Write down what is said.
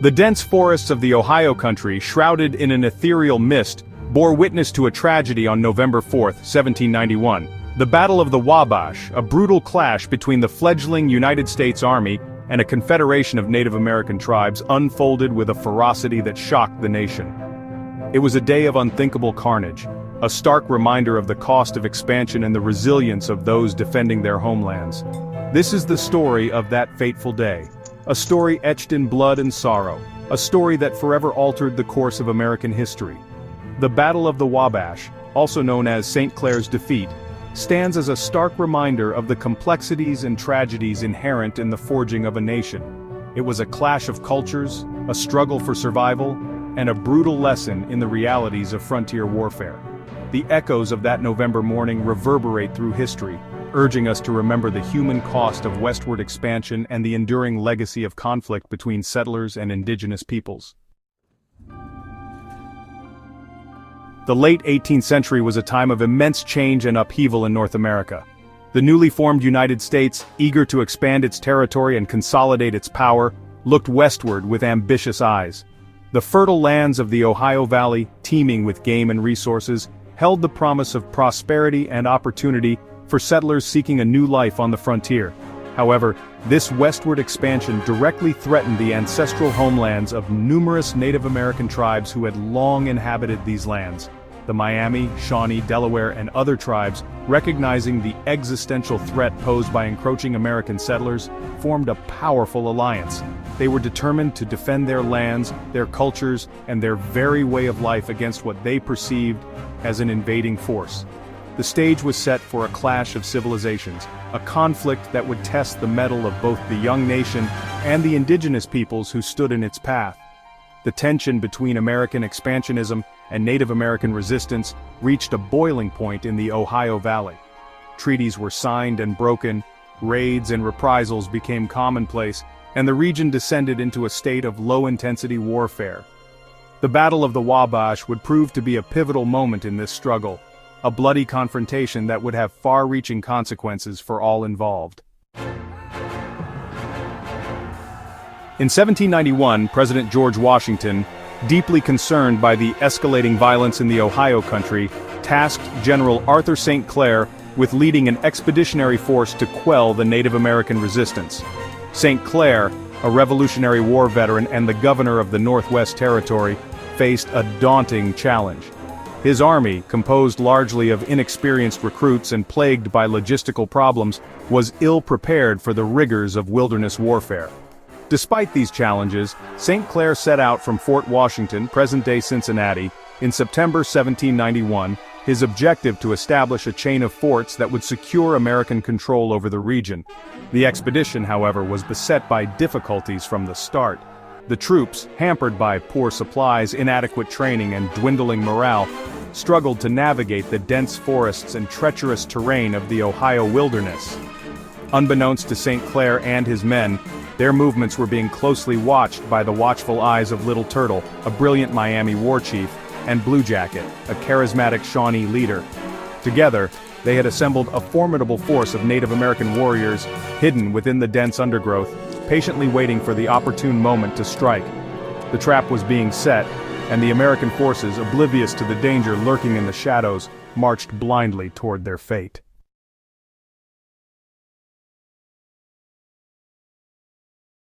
The dense forests of the Ohio country, shrouded in an ethereal mist, bore witness to a tragedy on November 4, 1791. The Battle of the Wabash, a brutal clash between the fledgling United States Army and a confederation of Native American tribes, unfolded with a ferocity that shocked the nation. It was a day of unthinkable carnage, a stark reminder of the cost of expansion and the resilience of those defending their homelands. This is the story of that fateful day, a story etched in blood and sorrow, a story that forever altered the course of American history. The Battle of the Wabash, also known as St. Clair's defeat, stands as a stark reminder of the complexities and tragedies inherent in the forging of a nation. It was a clash of cultures, a struggle for survival, and a brutal lesson in the realities of frontier warfare. The echoes of that November morning reverberate through history, urging us to remember the human cost of westward expansion and the enduring legacy of conflict between settlers and indigenous peoples. The late 18th century was a time of immense change and upheaval in North America. The newly formed United States, eager to expand its territory and consolidate its power, looked westward with ambitious eyes. The fertile lands of the Ohio Valley, teeming with game and resources, held the promise of prosperity and opportunity for settlers seeking a new life on the frontier. However, this westward expansion directly threatened the ancestral homelands of numerous Native American tribes who had long inhabited these lands. The Miami, Shawnee, Delaware, and other tribes, recognizing the existential threat posed by encroaching American settlers, formed a powerful alliance. They were determined to defend their lands, their cultures, and their very way of life against what they perceived as an invading force. The stage was set for a clash of civilizations, a conflict that would test the mettle of both the young nation and the indigenous peoples who stood in its path. The tension between American expansionism and Native American resistance reached a boiling point in the Ohio Valley. Treaties were signed and broken, raids and reprisals became commonplace, and the region descended into a state of low-intensity warfare. The Battle of the Wabash would prove to be a pivotal moment in this struggle, a bloody confrontation that would have far-reaching consequences for all involved. In 1791, President George Washington, deeply concerned by the escalating violence in the Ohio country, tasked General Arthur St. Clair with leading an expeditionary force to quell the Native American resistance. St. Clair, a Revolutionary War veteran and the governor of the Northwest Territory, faced a daunting challenge. His army, composed largely of inexperienced recruits and plagued by logistical problems, was ill-prepared for the rigors of wilderness warfare. Despite these challenges, St. Clair set out from Fort Washington, present-day Cincinnati, in September 1791, his objective to establish a chain of forts that would secure American control over the region. The expedition, however, was beset by difficulties from the start. The troops, hampered by poor supplies, inadequate training, and dwindling morale, struggled to navigate the dense forests and treacherous terrain of the Ohio wilderness. Unbeknownst to St. Clair and his men, their movements were being closely watched by the watchful eyes of Little Turtle, a brilliant Miami war chief, and Blue Jacket, a charismatic Shawnee leader. Together, they had assembled a formidable force of Native American warriors, hidden within the dense undergrowth, patiently waiting for the opportune moment to strike. The trap was being set, and the American forces, oblivious to the danger lurking in the shadows, marched blindly toward their fate.